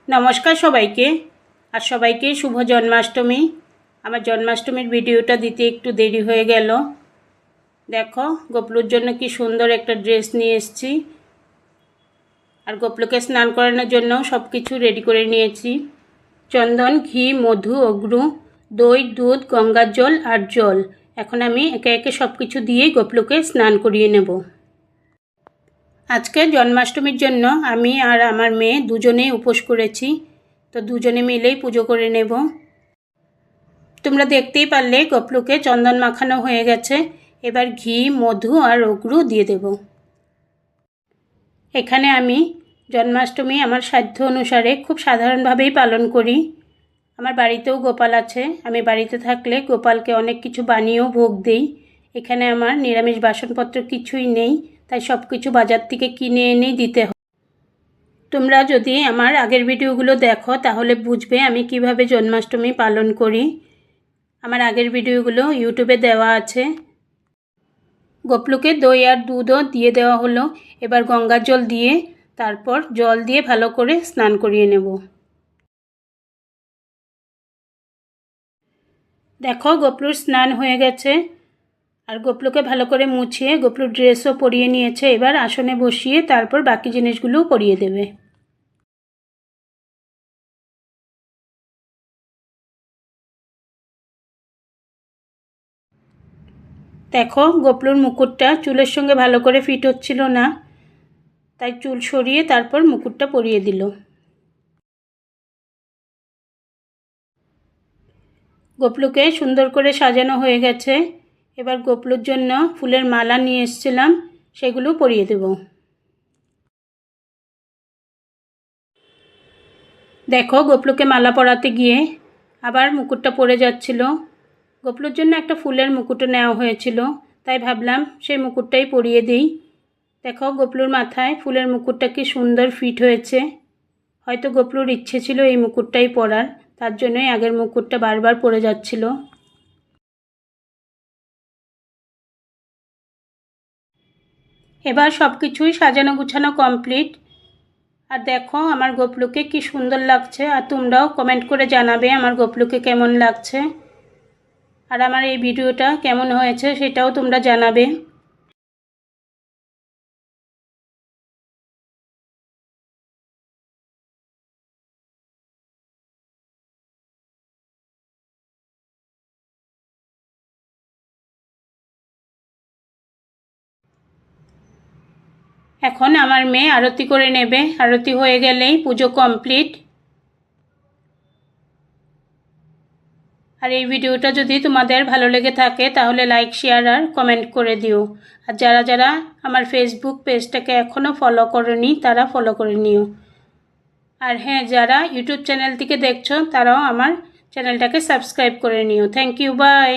নমস্কার সবাইকে আর সবাইকে শুভ জন্মাষ্টমী। আমার জন্মাষ্টমীর ভিডিওটা দিতে একটু দেরি হয়ে গেল। দেখো গোপলুর জন্য কি সুন্দর একটা ড্রেস নিয়ে এসেছি, আর গোপলুকে স্নান করানোর জন্য সব কিছু রেডি করে নিয়েছি। চন্দন, ঘি, মধু, অগ্রু, দই, দুধ, গঙ্গার জল আর জল। এখন আমি একে একে সব কিছু দিয়ে গোপলুকে স্নান করিয়ে নেব। আজকে জন্মাষ্টমীর জন্য আমি আর আমার মেয়ে দুজনেই উপোস করেছি, তো দুজনে মিলেই পুজো করে নেব। তোমরা দেখতেই পারলে গোপলুকে চন্দন মাখানো হয়ে গেছে। এবার ঘি, মধু আর অগ্রু দিয়ে দেব। এখানে আমি জন্মাষ্টমী আমার সাধ্য অনুসারে খুব সাধারণভাবেই পালন করি। আমার বাড়িতেও গোপাল আছে, আমি বাড়িতে থাকলে গোপালকে অনেক কিছু বানিয়েও ভোগ দিই। এখানে আমার নিরামিষ বাসনপত্র কিছুই নেই, তাই সব কিছু বাজার থেকে কিনে এনেই দিতে হয়। তোমরা যদি আমার আগের ভিডিওগুলো দেখো তাহলে বুঝবে আমি কিভাবে জন্মাষ্টমী পালন করি। আমার আগের ভিডিওগুলো ইউটিউবে দেওয়া আছে। গোপলুকে দই আর দুধও দিয়ে দেওয়া হলো। এবার গঙ্গার জল দিয়ে তারপর জল দিয়ে ভালো করে স্নান করিয়ে নেব। দেখো গোপলুর স্নান হয়ে গেছে, আর গোপলুকে ভালো করে মুছিয়ে গোপলুর ড্রেসও পরিয়ে নিয়েছে। এবার আসনে বসিয়ে তারপর বাকি জিনিসগুলোও পরিয়ে দেবে। দেখো গোপলুর মুকুটটা চুলের সঙ্গে ভালো করে ফিট হচ্ছিল না, তাই চুল সরিয়ে তারপর মুকুটটা পরিয়ে দিল। গোপলুকে সুন্দর করে সাজানো হয়ে গেছে। এবার গোপলুর জন্য ফুলের মালা নিয়ে এসেছিলাম, সেগুলো পরিয়ে দেব। দেখো গোপলুকে মালা পরাতে গিয়ে আবার মুকুটটা পড়ে যাচ্ছিল। গোপলুর জন্য একটা ফুলের মুকুটও নেওয়া হয়েছিল, তাই ভাবলাম সেই মুকুটটাই পরিয়ে দিই। দেখো গোপলুর মাথায় ফুলের মুকুটটা কি সুন্দর ফিট হয়েছে। হয়তো গোপলুর ইচ্ছে ছিল এই মুকুটটাই পরার, তার জন্যই আগের মুকুটটা বারবার পড়ে যাচ্ছিল। এবার সব কিছুই সাজানো গুছানো কমপ্লিট। আর দেখো আমার গোপলুকে কি সুন্দর লাগছে, আর তোমরাও কমেন্ট করে জানাবে আমার গোপলুকে কেমন লাগছে, আর আমার এই ভিডিওটা কেমন হয়েছে সেটাও তোমরা জানাবে। এখন আমার মেয়ে আরতি করে নেবে, আরতি হয়ে গেলেই পুজো কমপ্লিট। আর এই ভিডিওটা যদি তোমাদের ভালো লেগে থাকে তাহলে লাইক, শেয়ার আর কমেন্ট করে দিও। আর যারা যারা আমার ফেসবুক পেজটাকে এখনও ফলো করোনি তারা ফলো করে নিও। আর হ্যাঁ, যারা ইউটিউব চ্যানেল থেকে দেখছো তারাও আমার চ্যানেলটাকে সাবস্ক্রাইব করে নিও। Thank you, by.